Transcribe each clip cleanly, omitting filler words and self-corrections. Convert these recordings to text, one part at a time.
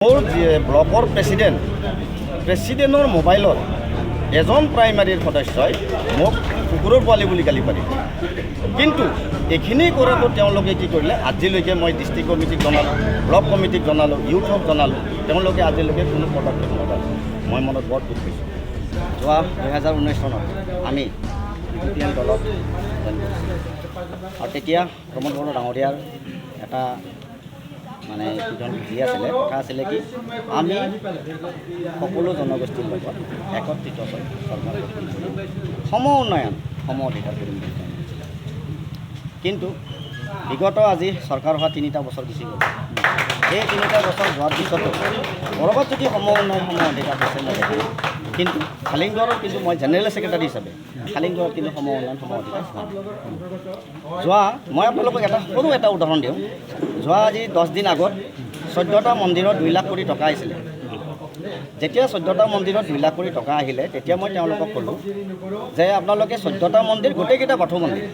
মোৰ ব্লকৰ প্ৰেচিডেণ্টৰ মোবাইলত এজন প্ৰাইমাৰীৰ সদস্যই মোক কুকুৰৰ পোৱালি বুলি গালি পাৰিলে। কিন্তু এইখিনি কৰাটো তেওঁলোকে কি কৰিলে, আজিলৈকে মই ডিষ্ট্ৰিক্ট কমিটিক জনালোঁ, ব্লক কমিটিক জনালোঁ, ইউথক জনালোঁ, তেওঁলোকে আজিলৈকে কোনো পদক্ষেপ নলয়। মই মনত বৰ দুখ পাইছোঁ। যোৱা 2019 চনত আমি UPL দলত আৰু তেতিয়া প্ৰমোদ বড়ো ডাঙৰীয়াৰ এটা মানে যি আছিলে কথা আছিলে কি, আমি সকলো জনগোষ্ঠীৰ লগত একত্ৰিত হৈ চৰকাৰ সম উন্নয়ন সম অধিকাৰ কৰিম বুলি। কিন্তু বিগত আজি চৰকাৰ হোৱা 3টা বছৰ গুচি গ'ল। এই 3টা বছৰ যোৱাৰ পিছতো বৰগত যদি সম উন্নয়ন সম অধিকাৰ হৈছে মই দেখোঁ, কিন্তু খালিংগড়ত কিন্তু মই জেনেৰেল ছেক্ৰেটাৰী হিচাপে খালিংগড়ত কিন্তু সম উন্নয়ন সম অধিকাৰ যোৱা মই আপোনালোকক সৰু এটা উদাহৰণ দিওঁ। যোৱা আজি 10 দিন আগত 14টা মন্দিৰত 2 লাখ কোটি টকা আহিছিলে। যেতিয়া 14টা মন্দিৰত 2 লাখ কোটি টকা আহিলে, তেতিয়া মই তেওঁলোকক ক'লোঁ যে আপোনালোকে 14টা মন্দিৰ গোটেইকেইটা বাথৌ মন্দিৰ,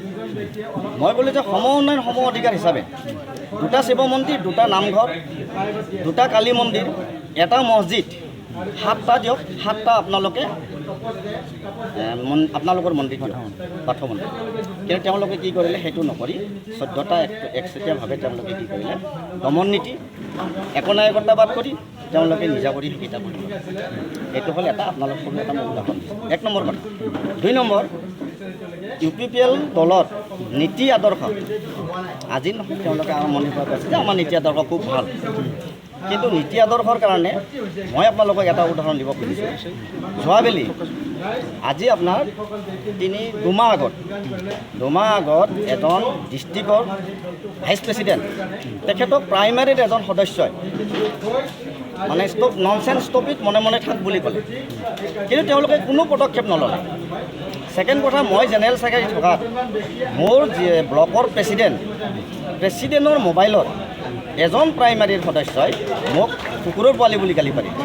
মই ক'লোঁ যে সম উন্নয়ন সম অধিকাৰ হিচাপে 2টা শিৱ মন্দিৰ, 2টা নামঘৰ, 2টা কালী মন্দিৰ, এটা মছজিদ, 7টা দিয়ক, 7টা আপোনালোকৰ মন্দিৰ বাথৌ মন্দিৰ। কিন্তু তেওঁলোকে কি কৰিলে, সেইটো নকৰি 14টা একচেটিয়াভাৱে তেওঁলোকে কি কৰিলে, দমন নীতি একনায়কত্ববাদ কৰি তেওঁলোকে নিজা কৰি কিতাপ কৰিব। এইটো হ'ল এটা আপোনালোক সৰু এটা মই উদাহৰণ দিছোঁ। 1 নম্বৰ কথা। 2 নম্বৰ, UPPL দলত নীতি আদৰ্শ আজি নহয়, তেওঁলোকে আৰম্ভণিৰ পৰা কৈছে যে আমাৰ নীতি আদৰ্শ খুব ভাল। কিন্তু নীতি আদৰ্শৰ কাৰণে মই আপোনালোকক এটা উদাহৰণ দিব খুজিছোঁ। যোৱাবেলি আজি আপোনাৰ 2 মাহ আগত এজন ডিষ্ট্ৰিক্টৰ ভাইচ প্ৰেচিডেণ্ট, তেখেতক প্ৰাইমাৰীৰ এজন সদস্যই মানে ষ্টপ ইট মনে মনে থাক বুলি ক'লে। কিন্তু তেওঁলোকে কোনো পদক্ষেপ নল'লে। ছেকেণ্ড কথা, মই জেনেৰেল ছেক্ৰেটাৰী থকাত মোৰ ব্লকৰ প্ৰেচিডেণ্টৰ মোবাইলত এজন প্ৰাইমাৰীৰ সদস্যই মোক কুকুৰৰ পোৱালি বুলি গালি পাৰিলে।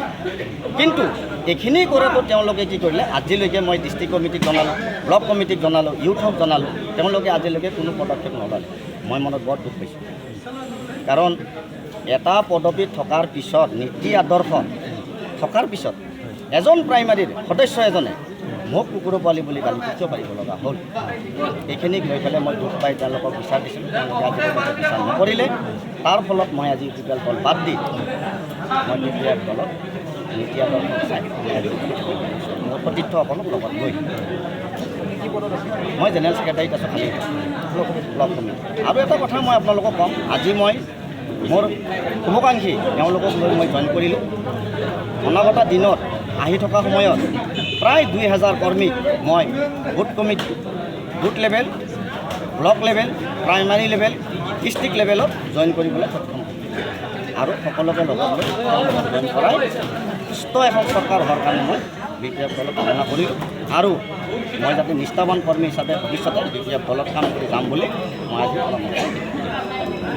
কিন্তু এইখিনি কৰাটো তেওঁলোকে কি কৰিলে, আজিলৈকে মই ডিষ্ট্ৰিক্ট কমিটিক জনালোঁ, ব্লক কমিটিক জনালোঁ, ইউথক জনালোঁ, তেওঁলোকে আজিলৈকে কোনো পদক্ষেপ নল'লে। মই মনত বৰ দুখ পাইছোঁ। কাৰণ এটা পদবীত থকাৰ পিছত, নীতি আদৰ্শ থকাৰ পিছত এজন প্ৰাইমাৰীৰ সদস্য এজনে মোক কুকুৰৰ পোৱালি বুলি গালি কিয় পাৰিব লগা হ'ল, এইখিনিক লৈ পেলাই মই দুখ পাই তেওঁলোকক বিচাৰ দিছিলোঁ। তেওঁলোকে আজিলৈকে বিচাৰ নকৰিলে। তাৰ ফলত মই আজি UPPL দল বাদ দি মই UPPL দলত নীতি আদৰ্শ চাই মোৰ সতীৰ্থসকলক লগত লৈ মই জেনেৰেল ছেক্ৰেটাৰীত আছোঁ খালি ব্লক কমিটি। আৰু এটা কথা মই আপোনালোকক ক'ম, আজি মই মোৰ শুভাকাংক্ষী তেওঁলোকক লৈ মই জইন কৰিলোঁ। অনাগত দিনত আহি থকা সময়ত প্ৰায় 2000 কৰ্মীক মই booth level, block level, primary level, district লেভেলত জইন কৰিবলৈ সক্ষম হ'ম। আৰু সকলোকে লগত লৈ জইন কৰাই সুস্থ এখন চৰকাৰ হোৱাৰ কাৰণে মই BPF দলত কামনা কৰিলোঁ। আৰু মই যাতে নিষ্ঠাৱান কৰ্মী হিচাপে ভৱিষ্যতে BPF দলত কাম কৰি যাম বুলি মই আজি